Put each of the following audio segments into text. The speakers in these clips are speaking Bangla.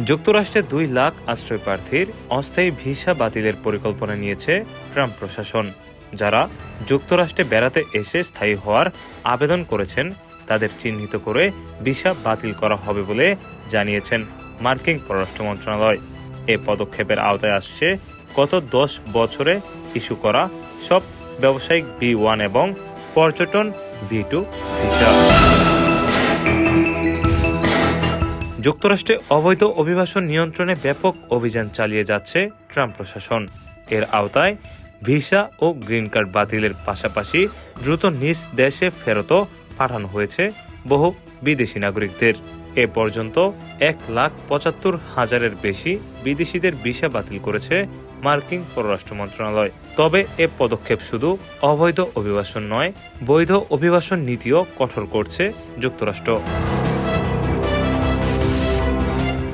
যুক্তরাষ্ট্রে 2 লাখ আশ্রয় প্রার্থীর অস্থায়ী ভিসা বাতিলের পরিকল্পনা নিয়েছে ট্রাম্প প্রশাসন। যারা যুক্তরাষ্ট্রে বেড়াতে এসে স্থায়ী হওয়ার আবেদন করেছেন তাদের চিহ্নিত করে ভিসা বাতিল করা হবে বলে জানিয়েছেন মার্কিন পররাষ্ট্র মন্ত্রণালয়। এ পদক্ষেপের আওতায় আসছে গত 10 বছরে ইস্যু করা সব ব্যবসায়িক B1 এবং পর্যটন B2 ভিসা। যুক্তরাষ্ট্রে অবৈধ অভিবাসন নিয়ন্ত্রণে ব্যাপক অভিযান চালিয়ে যাচ্ছে ট্রাম্প প্রশাসন। এর আওতায় ভিসা ও গ্রিন কার্ড বাতিলের পাশাপাশি দ্রুত নিজ দেশে ফেরতও পাঠানো হয়েছে বহু বিদেশি নাগরিকদের। এ পর্যন্ত 1,75,000-এর বেশি বিদেশিদের ভিসা বাতিল করেছে মার্কিন পররাষ্ট্র মন্ত্রণালয়। তবে এ পদক্ষেপ শুধু অবৈধ অভিবাসন নয়, বৈধ অভিবাসন নীতিও কঠোর করছে যুক্তরাষ্ট্র।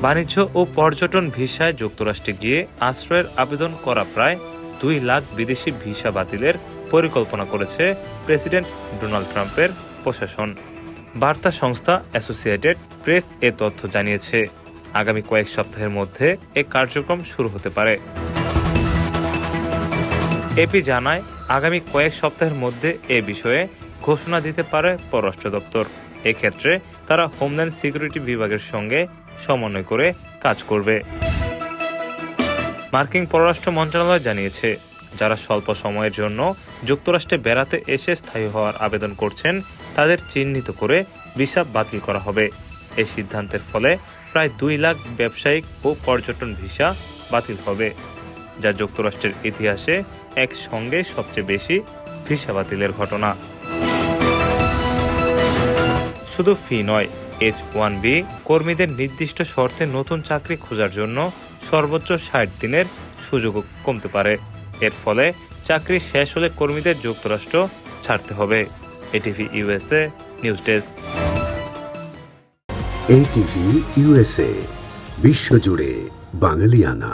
বাণিজ্য ও পর্যটন ভিসায় যুক্তরাষ্ট্রে গিয়ে আশ্রয়ের আবেদন করা প্রায় 2 লাখ বিদেশি ভিসা বাতিলের পরিকল্পনা করেছে প্রেসিডেন্ট ডোনাল্ড ট্রাম্পের প্রশাসন। বার্তা সংস্থা অ্যাসোসিয়েটেড প্রেস এ তথ্য জানিয়েছে। আগামী কয়েক সপ্তাহের মধ্যে এ কার্যক্রম শুরু হতে পারে। এপি জানায়, আগামী কয়েক সপ্তাহের মধ্যে এ বিষয়ে ঘোষণা দিতে পারে পররাষ্ট্র দপ্তর। এক্ষেত্রে তারা হোমল্যান্ড সিকিউরিটি বিভাগের সঙ্গে সমন্বয় করে কাজ করবে। মার্কিন পররাষ্ট্র মন্ত্রণালয় জানিয়েছে, যারা স্বল্প সময়ের জন্য যুক্তরাষ্ট্রে বেড়াতে এসে স্থায়ী হওয়ার আবেদন করছেন তাদের চিহ্নিত করে ভিসা বাতিল করা হবে। এই সিদ্ধান্তের ফলে প্রায় 2 লাখ ব্যবসায়িক ও পর্যটন ভিসা বাতিল হবে, যা যুক্তরাষ্ট্রের ইতিহাসে একসঙ্গে সবচেয়ে বেশি ভিসা বাতিলের ঘটনা। শুধু ফি নয়, H-1B কর্মীদের নির্দিষ্ট শর্তে নতুন চাকরি খোঁজার জন্য সর্বোচ্চ 60 দিনের সুযোগও কমতে পারে। এর ফলে চাকরি শেষ হলে কর্মীদের যুক্তরাষ্ট্র ছাড়তে হবে। ATV USA news desk. ATV USA বিশ্বজুড়ে বাঙালিয়ানা।